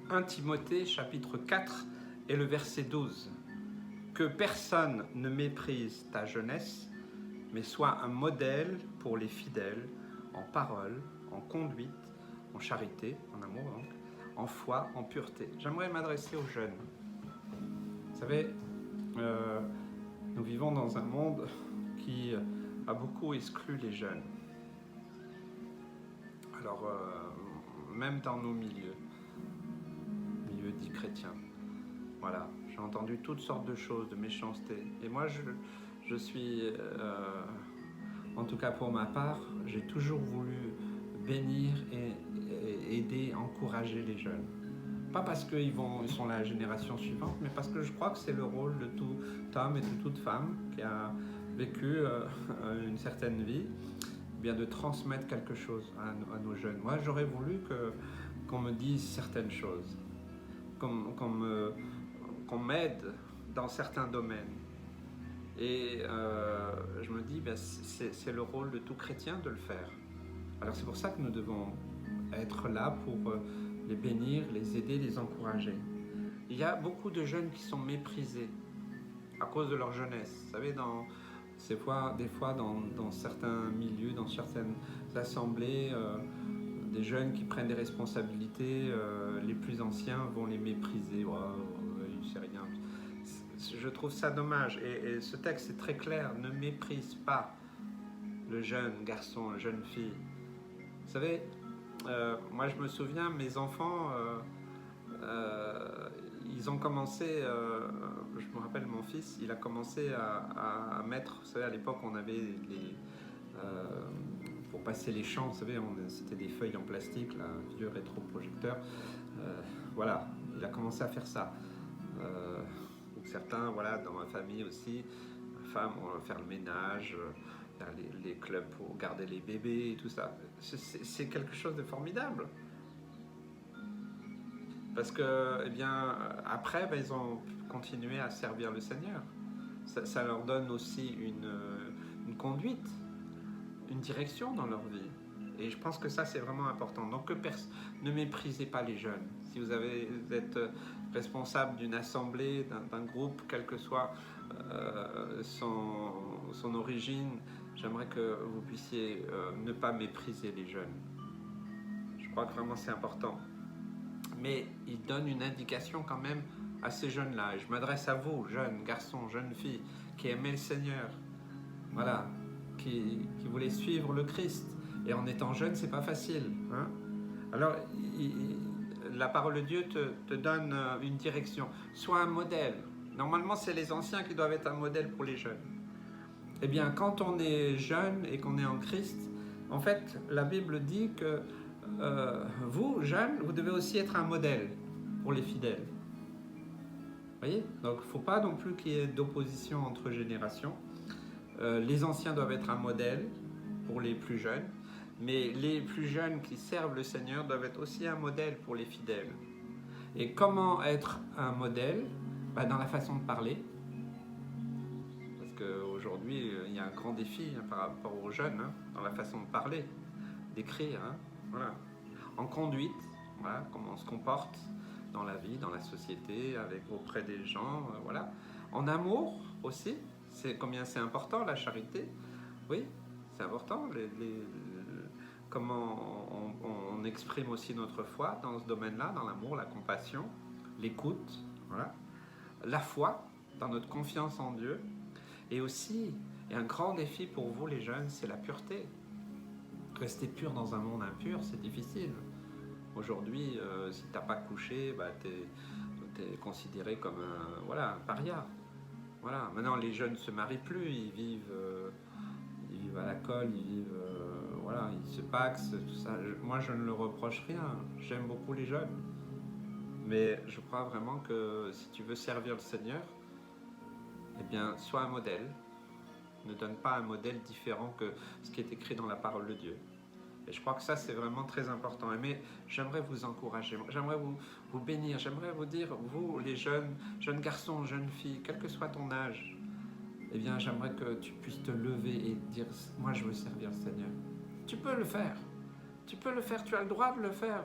1 Timothée chapitre 4 et le verset 12. Que personne ne méprise ta jeunesse, mais sois un modèle pour les fidèles en parole, en conduite, en charité, en amour, donc, en foi, en pureté. J'aimerais m'adresser aux jeunes. Vous savez, nous vivons dans un monde qui a beaucoup exclu les jeunes. Alors, même dans nos milieux dits chrétiens. Voilà, j'ai entendu toutes sortes de choses, de méchanceté. Et moi, je suis, en tout cas pour ma part, j'ai toujours voulu bénir et aider, encourager les jeunes. Pas parce qu'ils sont la génération suivante, mais parce que je crois que c'est le rôle de tout homme et de toute femme qui a vécu une certaine vie, bien de transmettre quelque chose à nos jeunes. Moi, j'aurais voulu qu'on me dise certaines choses, qu'on m'aide dans certains domaines. Et je me dis, c'est le rôle de tout chrétien de le faire. Alors c'est pour ça que nous devons être là pour les bénir, les aider, les encourager. Il y a beaucoup de jeunes qui sont méprisés à cause de leur jeunesse. Vous savez, des fois dans certains milieux, dans certaines assemblées, des jeunes qui prennent des responsabilités, les plus anciens vont les mépriser. Oh, c'est rien. Je trouve ça dommage. Et ce texte est très clair. Ne méprise pas le jeune garçon, la jeune fille. Vous savez, moi je me souviens, mes enfants, ils ont commencé, je me rappelle mon fils, il a commencé à mettre, vous savez, à l'époque on avait pour passer les champs, vous savez, c'était des feuilles en plastique, là, un vieux rétroprojecteur. Voilà, il a commencé à faire ça. Certains, voilà, dans ma famille aussi, ma femme, on va faire le ménage, les clubs pour garder les bébés et tout ça. C'est quelque chose de formidable. Parce que, eh bien, après, ils ont continué à servir le Seigneur. Ça leur donne aussi une conduite, une direction dans leur vie. Et je pense que ça, c'est vraiment important. Donc, ne méprisez pas les jeunes. Si vous êtes responsable d'une assemblée, d'un groupe, quelle que soit son origine, j'aimerais que vous puissiez ne pas mépriser les jeunes. Je crois que vraiment c'est important. Mais il donne une indication quand même à ces jeunes-là. Et je m'adresse à vous, jeunes garçons, jeunes filles, qui aimaient le Seigneur, voilà, qui voulaient suivre le Christ. Et en étant jeune, c'est pas facile. Hein? Alors, la parole de Dieu te donne une direction. Sois un modèle. Normalement, c'est les anciens qui doivent être un modèle pour les jeunes. Eh bien, quand on est jeune et qu'on est en Christ, en fait, la Bible dit que vous, jeunes, vous devez aussi être un modèle pour les fidèles. Vous voyez? Donc, il ne faut pas non plus qu'il y ait d'opposition entre générations. Les anciens doivent être un modèle pour les plus jeunes, mais les plus jeunes qui servent le Seigneur doivent être aussi un modèle pour les fidèles. Et comment être un modèle? Dans la façon de parler. Parce qu'aujourd'hui, il y a un grand défi par rapport aux jeunes, dans la façon de parler, d'écrire. Voilà. En conduite, voilà, comment on se comporte dans la vie, dans la société, auprès des gens. Voilà. En amour aussi, combien c'est important la charité. Oui, c'est important. Comment on exprime aussi notre foi dans ce domaine-là, dans l'amour, la compassion, l'écoute, voilà. La foi, dans notre confiance en Dieu. Et aussi, un grand défi pour vous les jeunes, c'est la pureté. Rester pur dans un monde impur, c'est difficile. Aujourd'hui, si tu n'as pas couché, tu es considéré comme un paria. Voilà. Maintenant, les jeunes ne se marient plus, ils vivent à la colle, ils se paxent, tout ça. Moi, je ne leur reproche rien. J'aime beaucoup les jeunes. Mais je crois vraiment que si tu veux servir le Seigneur, eh bien, sois un modèle. Ne donne pas un modèle différent que ce qui est écrit dans la parole de Dieu. Et je crois que ça, c'est vraiment très important. Mais j'aimerais vous encourager, j'aimerais vous bénir, j'aimerais vous dire, vous, les jeunes garçons, jeunes filles, quel que soit ton âge, eh bien, j'aimerais que tu puisses te lever et dire, moi, je veux servir le Seigneur. Tu peux le faire. Tu peux le faire, tu as le droit de le faire.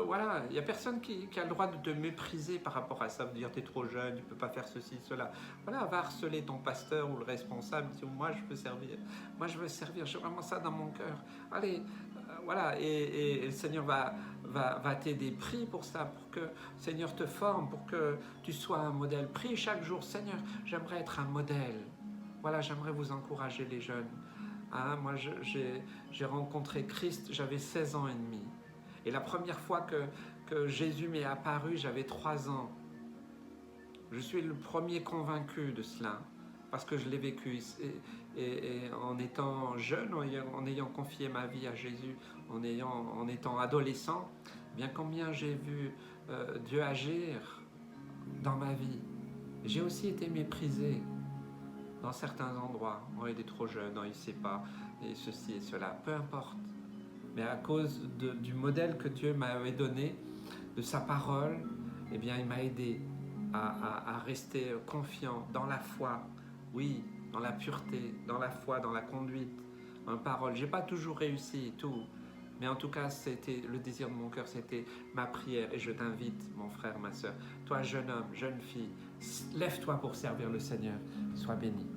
Voilà, il n'y a personne qui a le droit de te mépriser par rapport à ça, de dire tu es trop jeune, tu ne peux pas faire ceci, cela. Voilà, va harceler ton pasteur ou le responsable, dis moi je peux servir, moi je veux servir, j'ai vraiment ça dans mon cœur. Allez, voilà, et le Seigneur va t'aider. Prie pour ça, pour que le Seigneur te forme, pour que tu sois un modèle. Prie chaque jour, Seigneur, j'aimerais être un modèle. Voilà, j'aimerais vous encourager les jeunes. Hein, moi, j'ai rencontré Christ, j'avais 16 ans et demi. Et la première fois que Jésus m'est apparu, j'avais 3 ans. Je suis le premier convaincu de cela, parce que je l'ai vécu. Et en étant jeune, en ayant confié ma vie à Jésus, en étant adolescent, bien combien j'ai vu Dieu agir dans ma vie. J'ai aussi été méprisé dans certains endroits. Oh, il est trop jeune, non, il ne sait pas, et ceci et cela, peu importe. Mais à cause du modèle que Dieu m'avait donné, de sa parole, eh bien, il m'a aidé à rester confiant dans la foi, oui, dans la pureté, dans la foi, dans la conduite, en parole. Je n'ai pas toujours réussi et tout, mais en tout cas, c'était le désir de mon cœur, c'était ma prière. Et je t'invite, mon frère, ma soeur, toi, jeune homme, jeune fille, lève-toi pour servir le Seigneur. Sois béni.